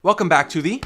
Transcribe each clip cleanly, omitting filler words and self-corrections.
Welcome back to the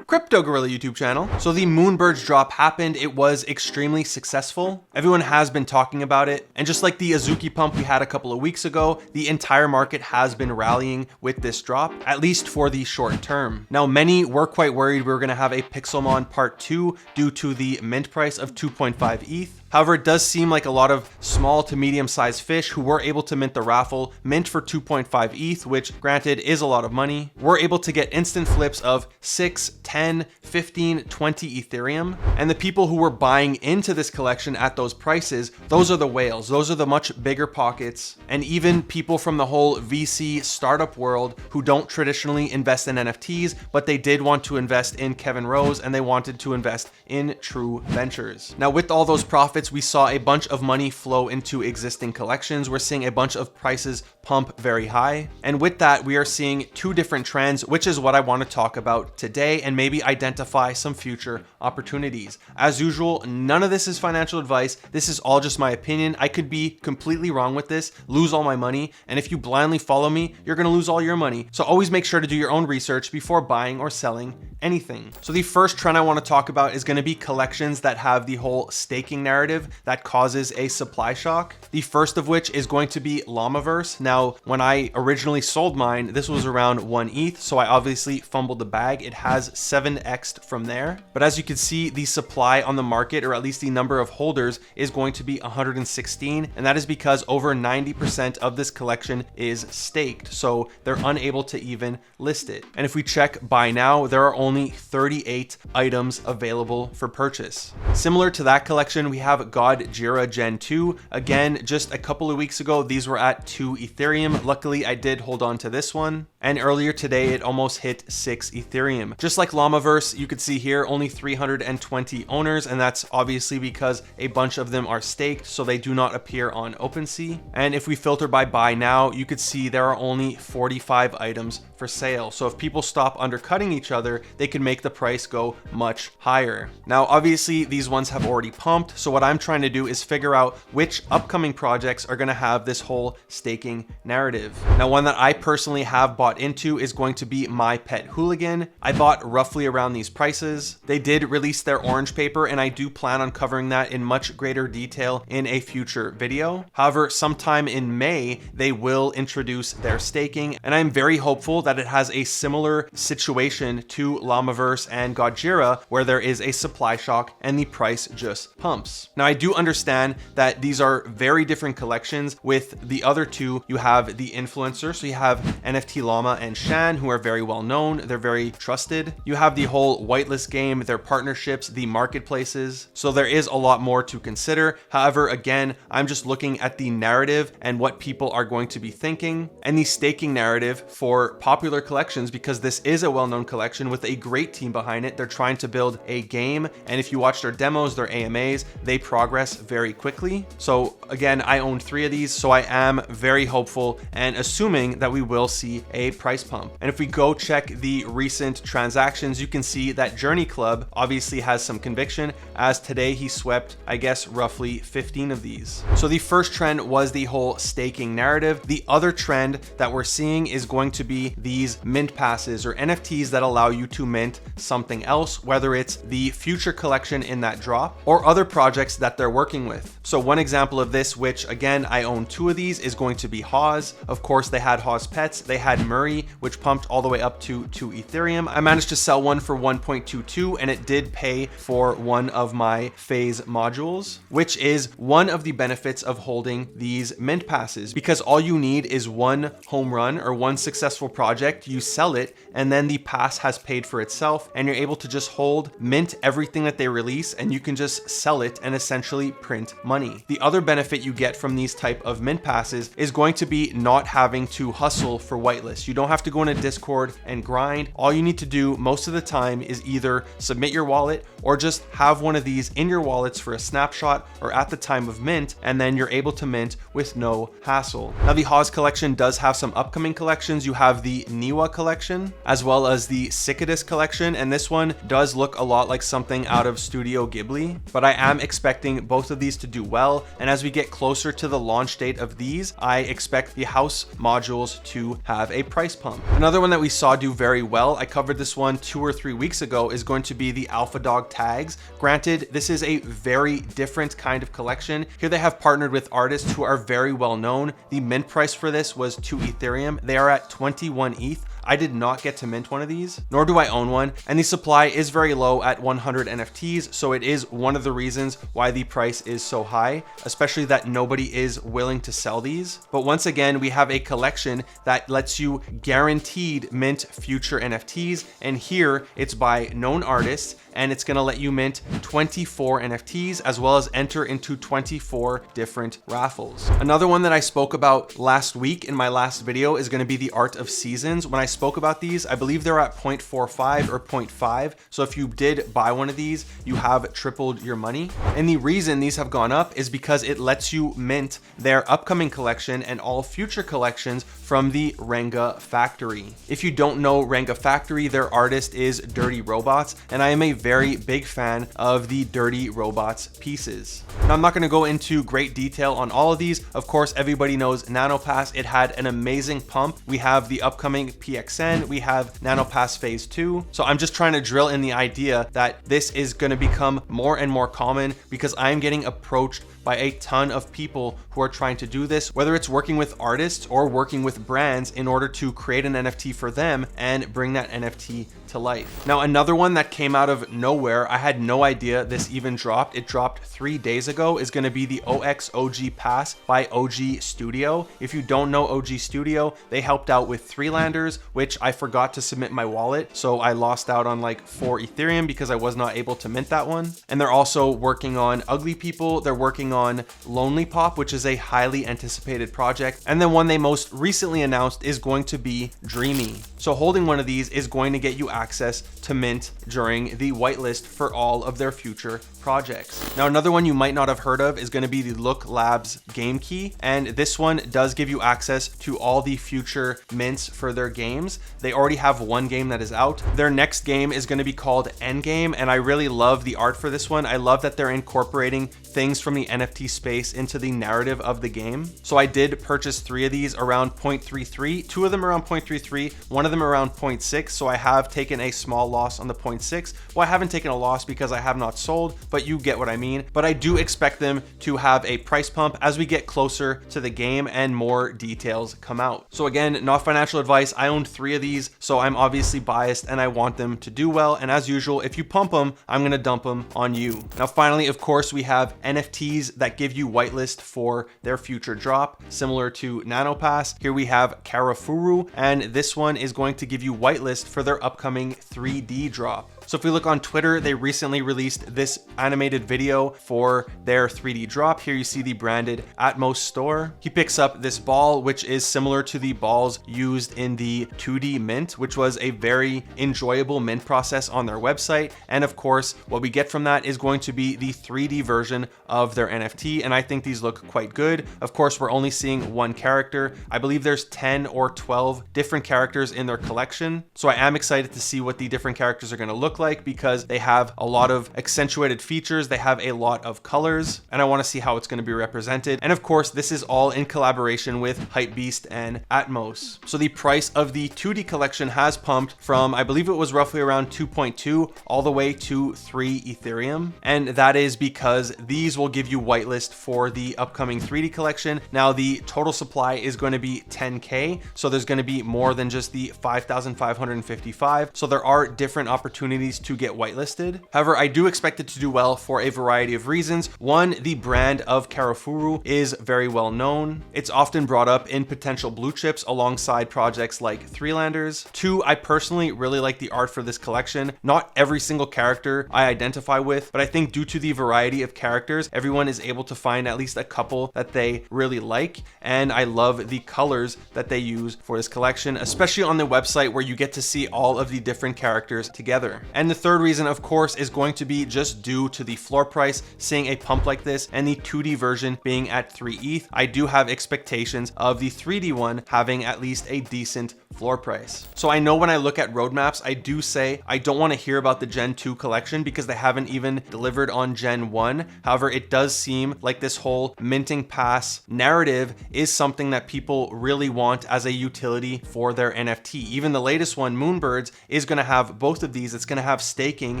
Crypto Gorilla YouTube channel. So the Moonbirds drop happened. It was extremely successful. Everyone has been talking about it. And just like the Azuki pump we had a couple of weeks ago, the entire market has been rallying with this drop, at least for the short term. Now, many were quite worried we were going to have a Pixelmon part 2 due to the mint price of 2.5 ETH. However, it does seem like a lot of small to medium-sized fish who were able to mint the raffle, mint for 2.5 ETH, which granted is a lot of money, were able to get instant flips of 6, 10, 15, 20 Ethereum. And the people who were buying into this collection at those prices, those are the whales. Those are the much bigger pockets. And even people from the whole VC startup world who don't traditionally invest in NFTs, but they did want to invest in Kevin Rose and they wanted to invest in true ventures. Now, with all those profits, we saw a bunch of money flow into existing collections. We're seeing a bunch of prices pump very high. And with that, we are seeing two different trends, which is what I want to talk about today and maybe identify some future opportunities. As usual, none of this is financial advice. This is all just my opinion. I could be completely wrong with this, lose all my money. And if you blindly follow me, you're going to lose all your money. So always make sure to do your own research before buying or selling anything. So the first trend I want to talk about is going to be collections that have the whole staking narrative that causes a supply shock. The first of which is going to be Llamaverse. Now, when I originally sold mine, this was around 1 ETH, so I obviously fumbled the bag. It has 7x'd from there. But as you can see, the supply on the market, or at least the number of holders, is going to be 116, and that is because over 90% of this collection is staked, so they're unable to even list it. And if we check buy now, there are only 38 items available for purchase. Similar to that collection, we have God Jira Gen 2. Again, just a couple of weeks ago, these were at 2 Ethereum. Luckily, I did hold on to this one. And earlier today, it almost hit 6 Ethereum. Just like Llamaverse, you could see here only 320 owners, and that's obviously because a bunch of them are staked, so they do not appear on OpenSea. And if we filter by buy now, you could see there are only 45 items for sale. So if people stop undercutting each other, they can make the price go much higher. Now, obviously, these ones have already pumped, so what I'm trying to do is figure out which upcoming projects are going to have this whole staking narrative. Now, one that I personally have bought into is going to be My Pet Hooligan. I bought roughly around these prices. They did release their orange paper, and I do plan on covering that in much greater detail in a future video. However, sometime in May, they will introduce their staking, and I'm very hopeful that it has a similar situation to Llamaverse and Gojira, where there is a supply shock and the price just pumps. Now, I do understand that these are very different collections. With the other two, you have the influencer, so you have NFT Llama and Shan, who are very well known. They're very trusted. You have the whole whitelist game, their partnerships, the marketplaces. So there is a lot more to consider. However, again, I'm just looking at the narrative and what people are going to be thinking, and the staking narrative for popular collections, because this is a well-known collection with a great team behind it. They're trying to build a game, and if you watch their demos, their AMAs, they progress very quickly. So again, I own 3 of these, so I am very hopeful and assuming that we will see a price pump. And if we go check the recent transactions, you can see that Journey Club obviously has some conviction, as today he swept, I guess, roughly 15 of these. So the first trend was the whole staking narrative. The other trend that we're seeing is going to be these mint passes, or NFTs that allow you to mint something else, whether it's the future collection in that drop or other projects that they're working with. So one example of this, which again, I own 2 of these, is going to be Haws. Of course, they had Haws Pets. They had Murray, which pumped all the way up to 2 Ethereum. I managed to sell one for 1.22, and it did pay for one of my phase modules, which is one of the benefits of holding these mint passes, because all you need is one home run or one successful project. You sell it, and then the pass has paid for itself, and you're able to just hold, mint everything that they release, and you can just sell it and essentially print money. The other benefit you get from these type of mint passes is going to be not having to hustle for whitelist. You don't have to go into Discord and grind. All you need to do most of the time is either submit your wallet or just have one of these in your wallets for a snapshot or at the time of mint, and then you're able to mint with no hassle. Now, the Haws collection does have some upcoming collections. You have the Niwa collection as well as the Cicadus collection, and this one does look a lot like something out of Studio Ghibli, but I am expecting both of these to do well. And as we get closer to the launch date of these, I expect the house modules to have a price pump. Another one that we saw do very well, I covered this one 2 or 3 weeks ago, is going to be the Alpha Dog tags. Granted, this is a very different kind of collection. Here they have partnered with artists who are very well known. The mint price for this was 2 Ethereum. They are at 21 ETH. I did not get to mint one of these, nor do I own one, and the supply is very low at 100 NFTs, so it is one of the reasons why the price is so high, especially that nobody is willing to sell these. But once again, we have a collection that lets you guaranteed mint future NFTs, and here it's by known artists, and it's gonna let you mint 24 NFTs as well as enter into 24 different raffles. Another one that I spoke about last week in my last video is gonna be the Art of Seasons. When I spoke about these, I believe they're at 0.45 or 0.5. So if you did buy one of these, you have tripled your money. And the reason these have gone up is because it lets you mint their upcoming collection and all future collections from the Renga Factory. If you don't know Renga Factory, their artist is Dirty Robots, and I am a very big fan of the Dirty Robots pieces. Now, I'm not gonna go into great detail on all of these. Of course, everybody knows NanoPass. It had an amazing pump. We have the upcoming PXN, we have NanoPass Phase 2. So I'm just trying to drill in the idea that this is gonna become more and more common because I'm getting approached by a ton of people who are trying to do this, whether it's working with artists or working with brands in order to create an NFT for them and bring that NFT to life. Now, another one that came out of nowhere, I had no idea this even dropped. It dropped 3 days ago, is gonna be the OX OG Pass by OG Studio. If you don't know OG Studio, they helped out with Threelanders, which I forgot to submit my wallet. So I lost out on like 4 Ethereum because I was not able to mint that one. And they're also working on Ugly People. They're working on Lonely Pop, which is a highly anticipated project. And then one they most recently announced is going to be Dreamy. So holding one of these is going to get you access to mint during the whitelist for all of their future projects. Now, another one you might not have heard of is going to be the Look Labs game key. And this one does give you access to all the future mints for their games. They already have one game that is out. Their next game is going to be called Endgame. And I really love the art for this one. I love that they're incorporating things from the NFT space into the narrative of the game. So I did purchase 3 of these around 0.33, 2 of them around 0.33, 1 of them around 0.6. So I have taken a small loss on the 0.6. Well, I haven't taken a loss because I have not sold, but you get what I mean. But I do expect them to have a price pump as we get closer to the game and more details come out. So again, not financial advice. I owned 3 of these, so I'm obviously biased and I want them to do well. And as usual, if you pump them, I'm gonna dump them on you. Now, finally, of course, we have NFTs that give you whitelist for their future drop, similar to NanoPass. Here we have Karafuru, and this one is going to give you whitelist for their upcoming 3D drop. So if we look on Twitter, they recently released this animated video for their 3D drop. Here you see the branded Atmos store. He picks up this ball, which is similar to the balls used in the 2D mint, which was a very enjoyable mint process on their website. And of course, what we get from that is going to be the 3D version of their NFT. And I think these look quite good. Of course, we're only seeing one character. I believe there's 10 or 12 different characters in their collection. So I am excited to see what the different characters are going to look like because they have a lot of accentuated features. They have a lot of colors and I want to see how it's going to be represented. And of course, this is all in collaboration with Hypebeast and Atmos. So the price of the 2D collection has pumped from, I believe it was roughly around 2.2 all the way to 3 Ethereum. And that is because these will give you whitelist for the upcoming 3D collection. Now the total supply is going to be 10K. So there's going to be more than just the 5,555. So there are different opportunities to get whitelisted. However, I do expect it to do well for a variety of reasons. One, the brand of Karafuru is very well known. It's often brought up in potential blue chips alongside projects like Threelanders. 2, I personally really like the art for this collection. Not every single character I identify with, but I think due to the variety of characters, everyone is able to find at least a couple that they really like. And I love the colors that they use for this collection, especially on the website where you get to see all of the different characters together. And the third reason, of course, is going to be just due to the floor price, seeing a pump like this and the 2D version being at 3 ETH. I do have expectations of the 3D one having at least a decent floor price. So I know when I look at roadmaps, I do say I don't want to hear about the Gen 2 collection because they haven't even delivered on Gen 1. However, it does seem like this whole minting pass narrative is something that people really want as a utility for their NFT. Even the latest one, Moonbirds, is going to have both of these. It's going to have staking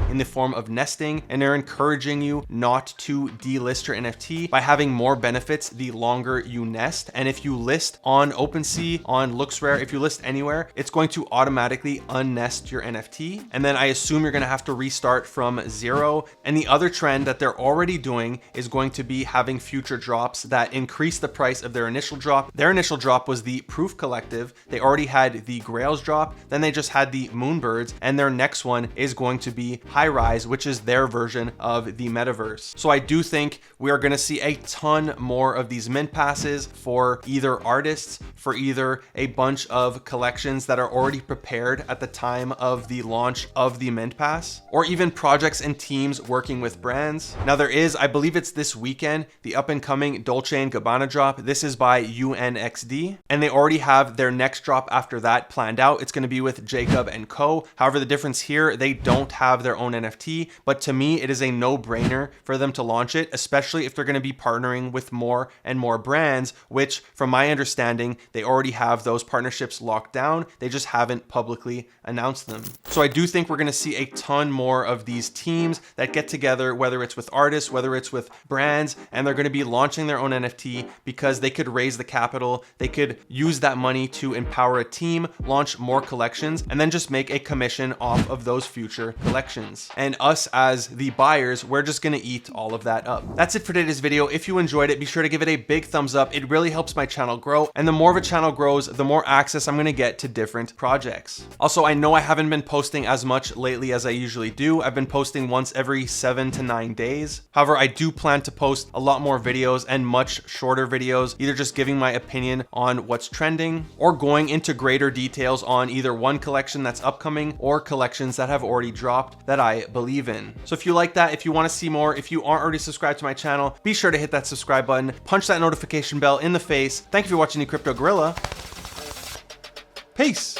in the form of nesting, and they're encouraging you not to delist your NFT by having more benefits the longer you nest. And if you list on OpenSea, on LooksRare, if you list anywhere, it's going to automatically unnest your NFT. And then I assume you're going to have to restart from zero. And the other trend that they're already doing is going to be having future drops that increase the price of their initial drop. Their initial drop was the Proof Collective. They already had the Grails drop, then they just had the Moonbirds, and their next one is going to be High Rise, which is their version of the metaverse. So I do think we are going to see a ton more of these mint passes for either artists, for either a bunch of collections that are already prepared at the time of the launch of the mint pass, or even projects and teams working with brands. Now there is, I believe it's this weekend, the up and coming Dolce & Gabbana drop. This is by UNXD, and they already have their next drop after that planned out. It's going to be with Jacob & Co. However, the difference here, they don't have their own NFT, but to me, it is a no-brainer for them to launch it, especially if they're going to be partnering with more and more brands, which from my understanding, they already have those partnerships locked down. They just haven't publicly announced them. So I do think we're going to see a ton more of these teams that get together, whether it's with artists, whether it's with brands, and they're going to be launching their own NFT because they could raise the capital. They could use that money to empower a team, launch more collections, and then just make a commission off of those future collections. And us as the buyers, we're just going to eat all of that up. That's it for today's video. If you enjoyed it, be sure to give it a big thumbs up. It really helps my channel grow. And the more of a channel grows, the more access I'm going to get to different projects. Also, I know I haven't been posting as much lately as I usually do. I've been posting once every 7 to 9 days. However, I do plan to post a lot more videos and much shorter videos, either just giving my opinion on what's trending or going into greater details on either one collection that's upcoming or collections that have already dropped that I believe in. So if you like that, if you want to see more, if you aren't already subscribed to my channel, be sure to hit that subscribe button, punch that notification bell in the face. Thank you for watching the Crypto Gorilla. Peace.